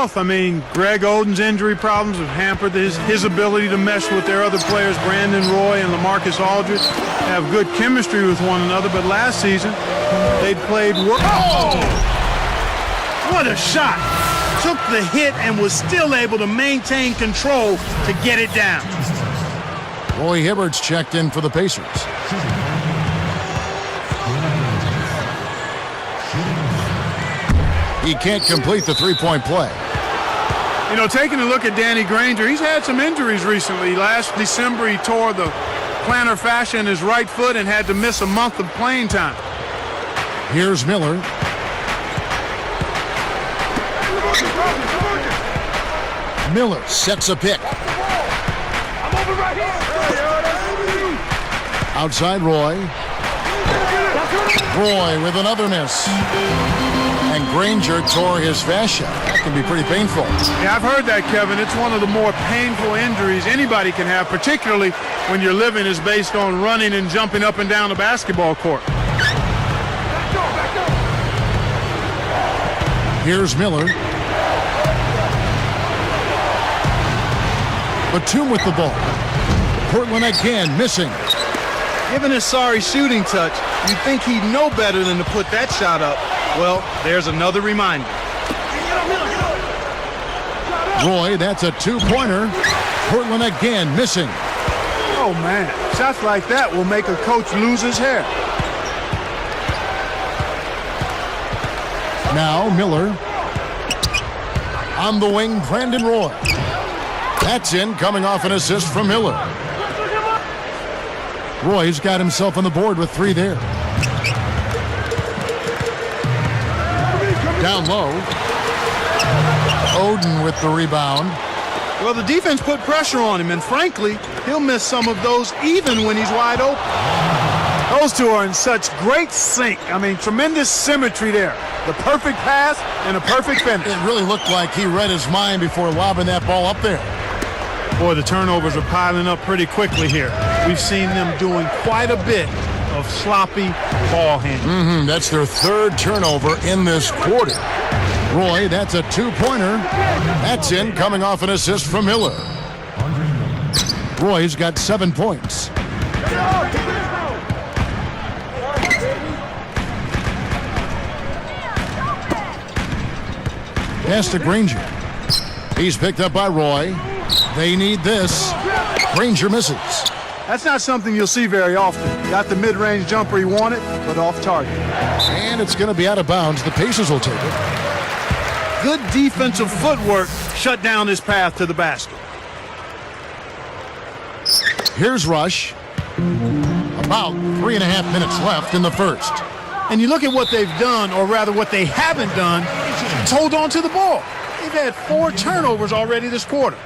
health. I mean, Greg Oden's injury problems have hampered his ability to mesh with their other players. Brandon Roy and LaMarcus Aldridge have good chemistry with one another, but last season they played. Oh! What a shot! Took the hit and was still able to maintain control to get it down. Roy Hibbert's checked in for the Pacers. He can't complete the three-point play. You know, taking a look at Danny Granger, he's had some injuries recently. Last December, he tore the plantar fascia in his right foot and had to miss a month of playing time. Here's Miller. Miller sets a pick. Outside Roy. Roy with another miss. And Granger tore his fascia. That can be pretty painful. Yeah, I've heard that, Kevin. It's one of the more painful injuries anybody can have, particularly when your living is based on running and jumping up and down the basketball court. Here's Miller. Batum with the ball. Portland again missing. Given his sorry shooting touch, you'd think he'd know better than to put that shot up. Well, there's another reminder. Roy, that's a two-pointer. Portland again missing. Oh, man. Shots like that will make a coach lose his hair. Now Miller. On the wing, Brandon Roy. That's in, coming off an assist from Miller. Roy's got himself on the board with three there. Down low. Oden with the rebound. Well, the defense put pressure on him, and frankly, he'll miss some of those even when he's wide open. Those two are in such great sync. I mean, tremendous symmetry there. The perfect pass and a perfect finish. It really looked like he read his mind before lobbing that ball up there. Boy, the turnovers are piling up pretty quickly here. We've seen them doing quite a bit of sloppy ball handling. That's their third turnover in this quarter. Roy, that's a two-pointer. That's in, coming off an assist from Miller. Roy's got 7 points. Pass to Granger. He's picked up by Roy. They need this. Granger misses. That's not something you'll see very often. Got the mid-range jumper he wanted, but off target. And it's going to be out of bounds. The Pacers will take it. Good defensive footwork shut down his path to the basket. Here's Rush. About 3.5 minutes left in the first. And you look at what they've done, or rather what they haven't done, is hold on to the ball. They've had 4 turnovers already this quarter.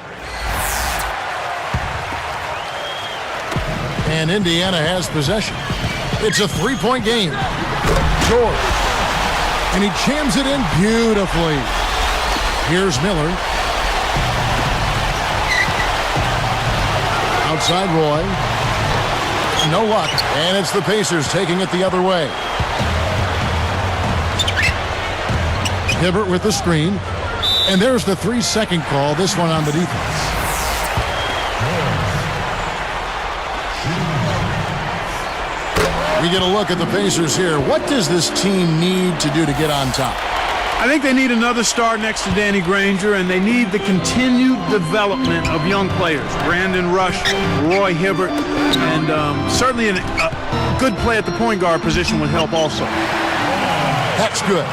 And Indiana has possession. It's a 3-point game. George. And he jams it in beautifully. Here's Miller. Outside Roy. No luck. And it's the Pacers taking it the other way. Hibbert with the screen. And there's the 3-second call. This one on the defense. We get a look at the Pacers here. What does this team need to do to get on top? I think they need another star next to Danny Granger, and they need the continued development of young players. Brandon Rush, Roy Hibbert, and certainly a good play at the point guard position would help also. That's good.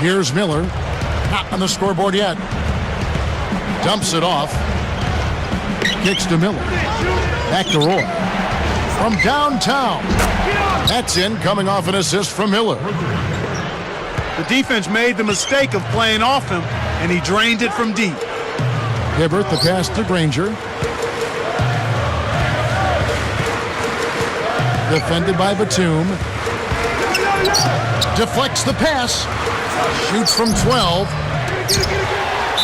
Here's Miller. Not on the scoreboard yet. Dumps it off. Kicks to Miller. Back to Roy. From downtown. That's in, coming off an assist from Miller. The defense made the mistake of playing off him, and he drained it from deep. Hibbert, the pass to Granger. Defended by Batum. Deflects the pass. Shoots from 12.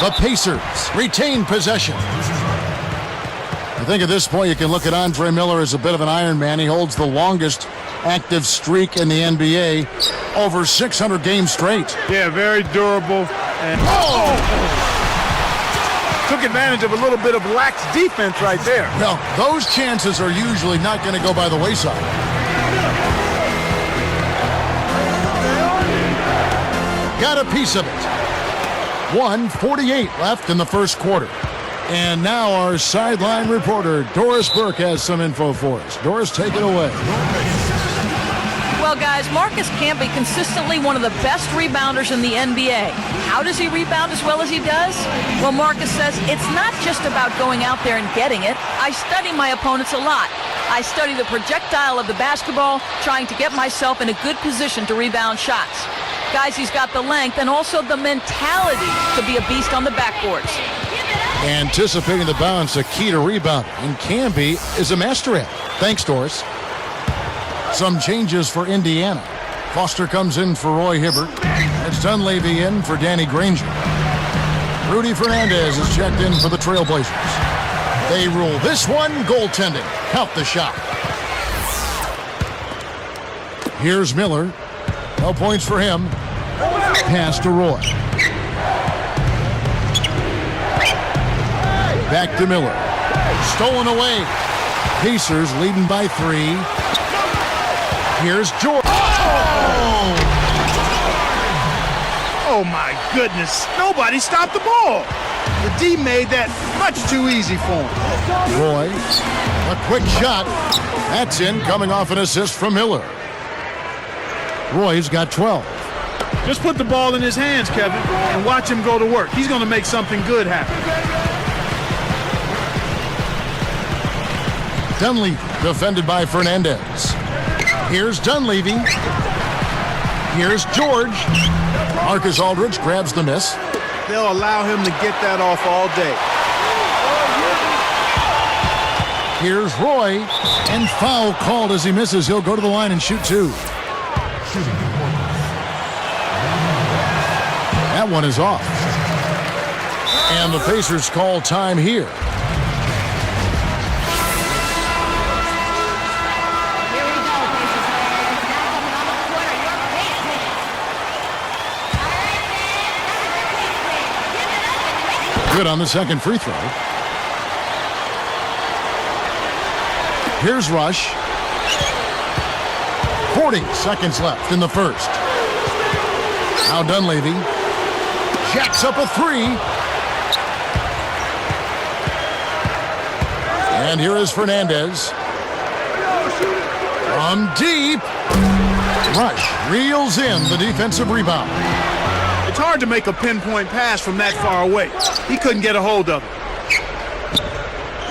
The Pacers retain possession. I think at this point you can look at Andre Miller as a bit of an Iron Man. He holds the longest active streak in the NBA over 600 games straight. Yeah, very durable. And took advantage of a little bit of lax defense right there. Well, those chances are usually not going to go by the wayside. Got a piece of it. 1:48 left in the first quarter. And now our sideline reporter, Doris Burke, has some info for us. Doris, take it away. Well, guys, Marcus Camby consistently one of the best rebounders in the NBA. How does he rebound as well as he does? Well, Marcus says it's not just about going out there and getting it. I study my opponents a lot. I study the projectile of the basketball, trying to get myself in a good position to rebound shots. Guys, he's got the length and also the mentality to be a beast on the backboards. Anticipating the bounce, a key to rebound. And Camby is a master at it. Thanks, Doris. Some changes for Indiana. Foster comes in for Roy Hibbert. It's Dunleavy in for Danny Granger. Rudy Fernandez is checked in for the Trailblazers. They rule this one goaltending. Count the shot. Here's Miller. No points for him. Pass to Roy. Back to Miller. Stolen away. Pacers leading by 3. Here's George. Oh my goodness. Nobody stopped the ball. The D made that much too easy for him. Roy. A quick shot. That's in, coming off an assist from Miller. Roy's got 12. Just put the ball in his hands, Kevin, and watch him go to work. He's going to make something good happen. Dunleavy defended by Fernandez. Here's Dunleavy. Here's George. Marcus Aldridge grabs the miss. They'll allow him to get that off all day. Here's Roy. And foul called as he misses. He'll go to the line and shoot 2. That one is off. And the Pacers call time here. Good on the second free throw. Here's Rush. 40 seconds left in the first. Now Dunleavy jacks up a 3. And here is Fernandez. From deep. Rush reels in the defensive rebound. It's hard to make a pinpoint pass from that far away. He couldn't get a hold of it.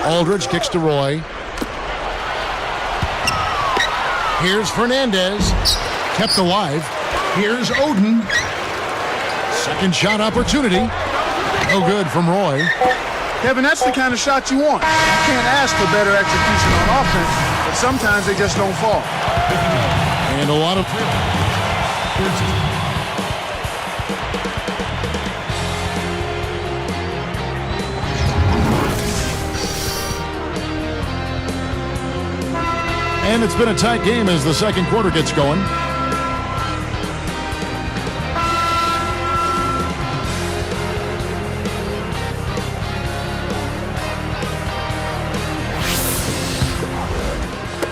Aldridge kicks to Roy. Here's Fernandez. Kept alive. Here's Oden. Second shot opportunity. No good from Roy. Kevin, that's the kind of shot you want. You can't ask for better execution on offense, but sometimes they just don't fall. And a lot of... And it's been a tight game as the second quarter gets going.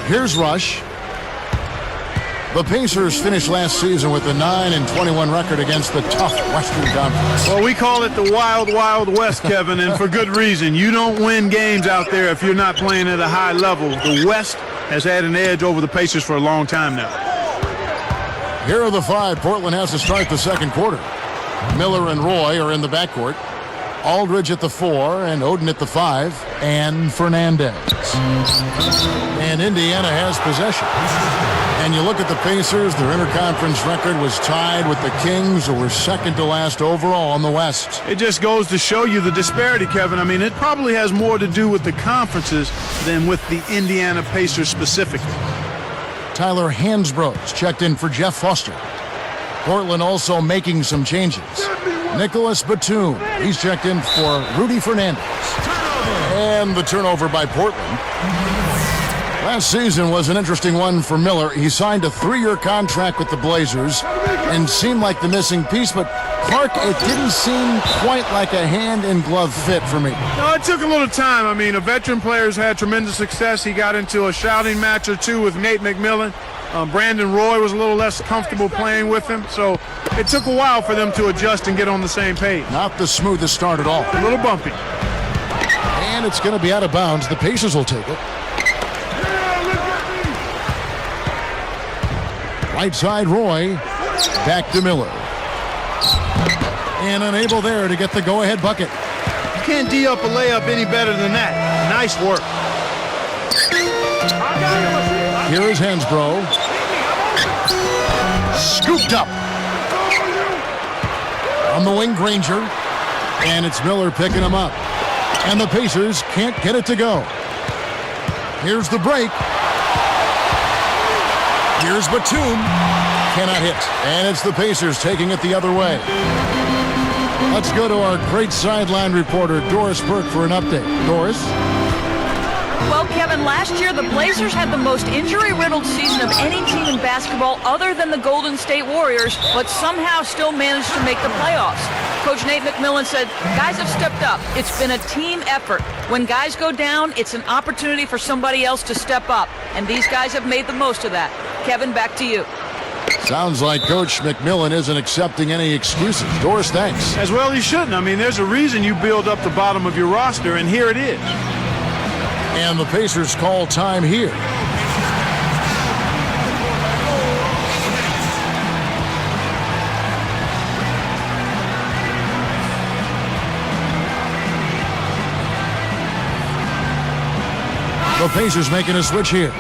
Here's Rush. The Pacers finished last season with a 9-21 record against the tough Western Conference. Well, we call it the Wild, Wild West, Kevin, and for good reason. You don't win games out there if you're not playing at a high level. The West has had an edge over the Pacers for a long time now. Here are the 5 Portland has to start the second quarter. Miller and Roy are in the backcourt. Aldridge at the 4 and Oden at the 5 and Fernandez. And Indiana has possession. And you look at the Pacers, their interconference record was tied with the Kings, who were second to last overall in the West. It just goes to show you the disparity, Kevin. I mean, it probably has more to do with the conferences than with the Indiana Pacers specifically. Tyler Hansbrough checked in for Jeff Foster. Portland also making some changes. Nicholas Batum, he's checked in for Rudy Fernandez. And the turnover by Portland. Last season was an interesting one for Miller. He signed a 3-year contract with the Blazers and seemed like the missing piece, but Clark, it didn't seem quite like a hand-in-glove fit for me. No, it took a little time. I mean, a veteran player's had tremendous success. He got into a shouting match or two with Nate McMillan. Brandon Roy was a little less comfortable playing with him, so it took a while for them to adjust and get on the same page. Not the smoothest start at all. A little bumpy. And it's going to be out of bounds. The Pacers will take it. Right side, Roy. Back to Miller. And unable there to get the go-ahead bucket. You can't D up a layup any better than that. Nice work. Here is Hansbrough. Scooped up. On the wing, Granger. And it's Miller picking him up. And the Pacers can't get it to go. Here's the break. Here's Batum. Cannot hit. And it's the Pacers taking it the other way. Let's go to our great sideline reporter, Doris Burke, for an update. Doris? Well, Kevin, last year the Blazers had the most injury-riddled season of any team in basketball other than the Golden State Warriors, but somehow still managed to make the playoffs. Coach Nate McMillan said, guys have stepped up. It's been a team effort. When guys go down, it's an opportunity for somebody else to step up, and these guys have made the most of that. Kevin, back to you. Sounds like Coach McMillan isn't accepting any excuses. Doris, thanks. As well he shouldn't. I mean, there's a reason you build up the bottom of your roster, and here it is. And the Pacers call time here. The Pacers making a switch here.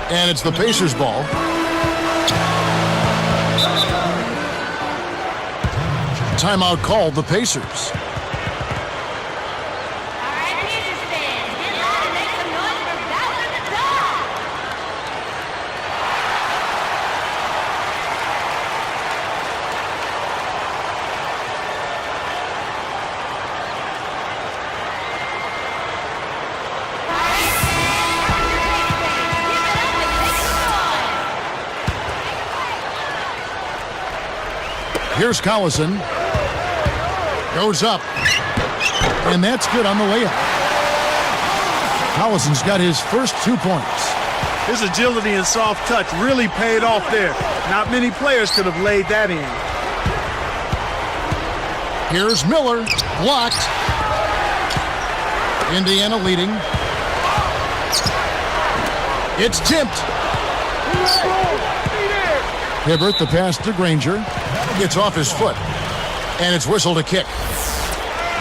And it's the Pacers' ball. Timeout called the Pacers. Here's Collison. Goes up. And that's good on the layup. Collison's got his first 2 points. His agility and soft touch really paid off there. Not many players could have laid that in. Here's Miller. Blocked. Indiana leading. It's tipped. Hibbert, the pass to Granger. Gets off his foot. And it's whistled a kick.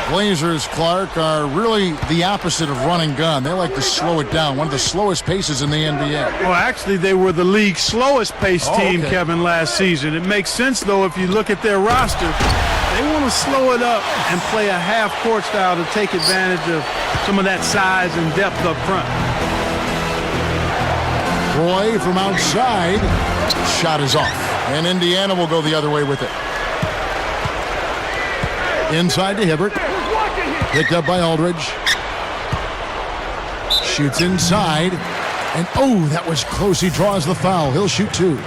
Blazers, Clark, are really the opposite of run and gun. They like to slow it down. One of the slowest paces in the NBA. Well, actually, they were the league's slowest paced team, okay. Kevin, last season. It makes sense, though, if you look at their roster. They want to slow it up and play a half-court style to take advantage of some of that size and depth up front. Roy from outside. Shot is off. And Indiana will go the other way with it. Inside to Hibbert. Picked up by Aldridge. Shoots inside. And oh, that was close. He draws the foul. He'll shoot 2.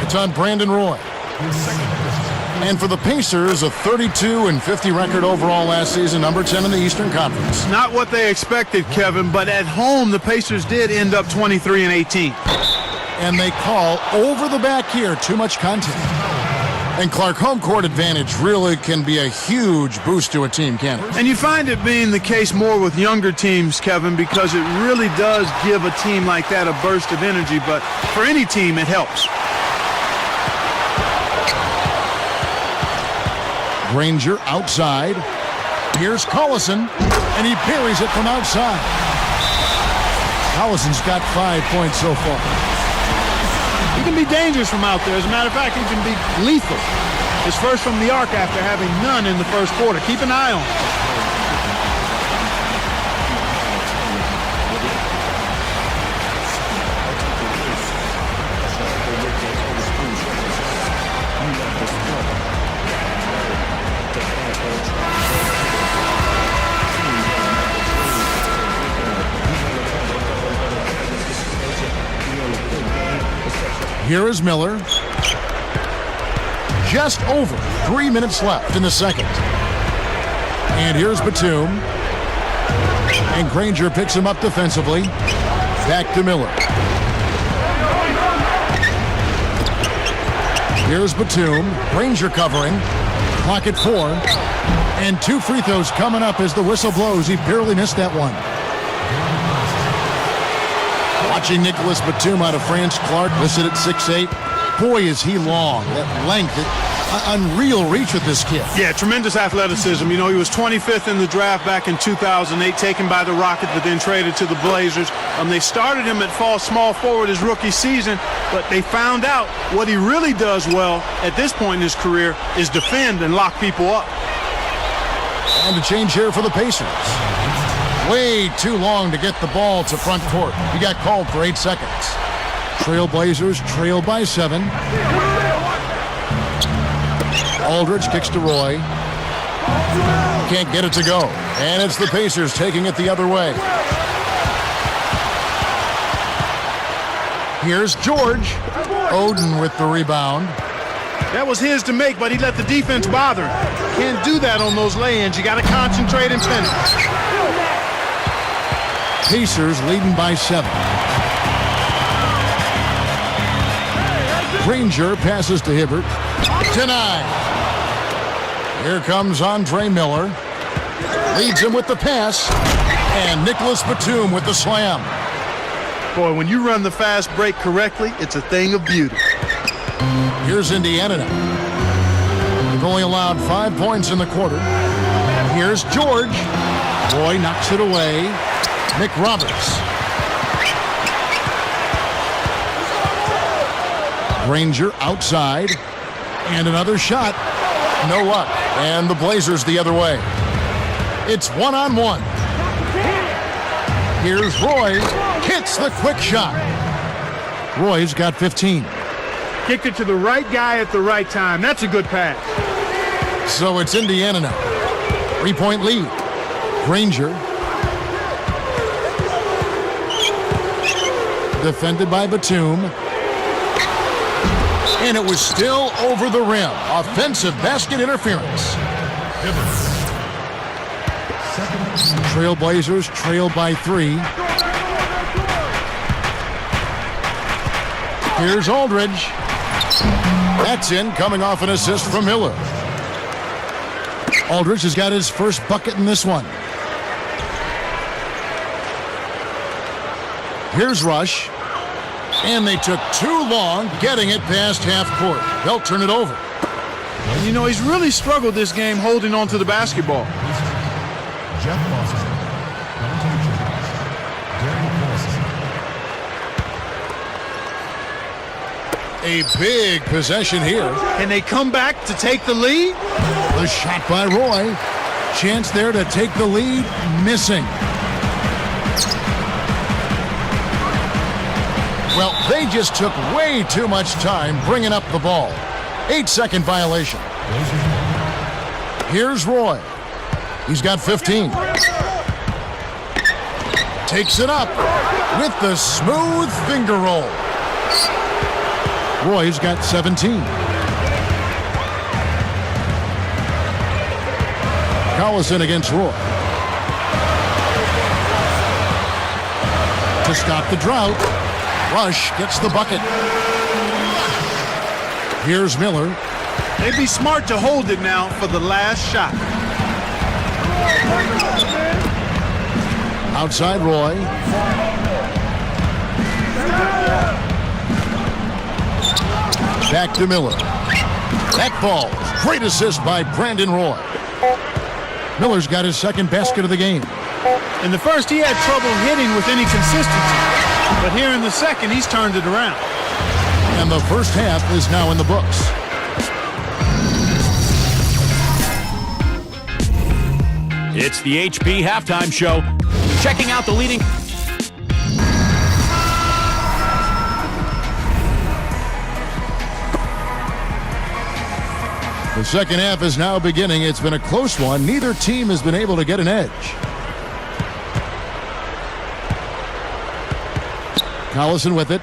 It's on Brandon Roy. And for the Pacers, a 32-50 record overall last season, number 10 in the Eastern Conference. Not what they expected, Kevin, but at home, the Pacers did end up 23-18. And they call over the back here. Too much contact. And Clark, home court advantage really can be a huge boost to a team, can't it? And you find it being the case more with younger teams, Kevin, because it really does give a team like that a burst of energy. But for any team, it helps. Granger outside. Here's Collison, and he parries it from outside. Collison's got 5 points so far. He can be dangerous from out there. As a matter of fact, he can be lethal. His first from the arc after having none in the first quarter. Keep an eye on him. Here is Miller. Just over 3 minutes left in the second. And here's Batum. And Granger picks him up defensively. Back to Miller. Here's Batum. Granger covering. Clock at 4. And 2 free throws coming up as the whistle blows. He barely missed that one. Watching Nicholas Batum out of France. Clark listed at 6'8". Boy, is he long. That length, unreal reach with this kid. Yeah, tremendous athleticism. You know, he was 25th in the draft back in 2008, taken by the Rockets, but then traded to the Blazers. They started him at small forward his rookie season, but they found out what he really does well at this point in his career is defend and lock people up. And a change here for the Pacers. Way too long to get the ball to front court. He got called for 8 seconds. Trailblazers trail by 7. Aldridge kicks to Roy. Can't get it to go. And it's the Pacers taking it the other way. Here's George. Oden with the rebound. That was his to make, but he let the defense bother him. Can't do that on those lay-ins. You got to concentrate and finish. Pacers leading by 7. Granger passes to Hibbert. Denied. Here comes Andre Miller. Leads him with the pass. And Nicholas Batum with the slam. Boy, when you run the fast break correctly, it's a thing of beauty. Here's Indiana now. They've only allowed 5 points in the quarter. Here's George. Roy knocks it away. Nick Roberts. Granger outside. And another shot. No luck. And the Blazers the other way. It's 1-on-1. Here's Roy. Hits the quick shot. Roy's got 15. Kicked it to the right guy at the right time. That's a good pass. So it's Indiana now. 3-point lead. Granger. Defended by Batum. And it was still over the rim. Offensive basket interference. Trailblazers trail by 3. Here's Aldridge. That's in, coming off an assist from Miller. Aldridge has got his first bucket in this one. Here's Rush. And they took too long getting it past half court. They'll turn it over. And you know, he's really struggled this game holding on to the basketball. A big possession here. Can they come back to take the lead? The shot by Roy. Chance there to take the lead. Missing. Well, they just took way too much time bringing up the ball. 8-second violation. Here's Roy. He's got 15. Takes it up with the smooth finger roll. Roy's got 17. Collison against Roy. To stop the drought, Rush gets the bucket. Here's Miller. They'd be smart to hold it now for the last shot. Outside Roy. Back to Miller. That ball. Great assist by Brandon Roy. Miller's got his second basket of the game. In the first, he had trouble hitting with any consistency. But here in the second, he's turned it around. And the first half is now in the books. It's the HP Halftime Show. Checking out the leading... The second half is now beginning. It's been a close one. Neither team has been able to get an edge. Collison with it.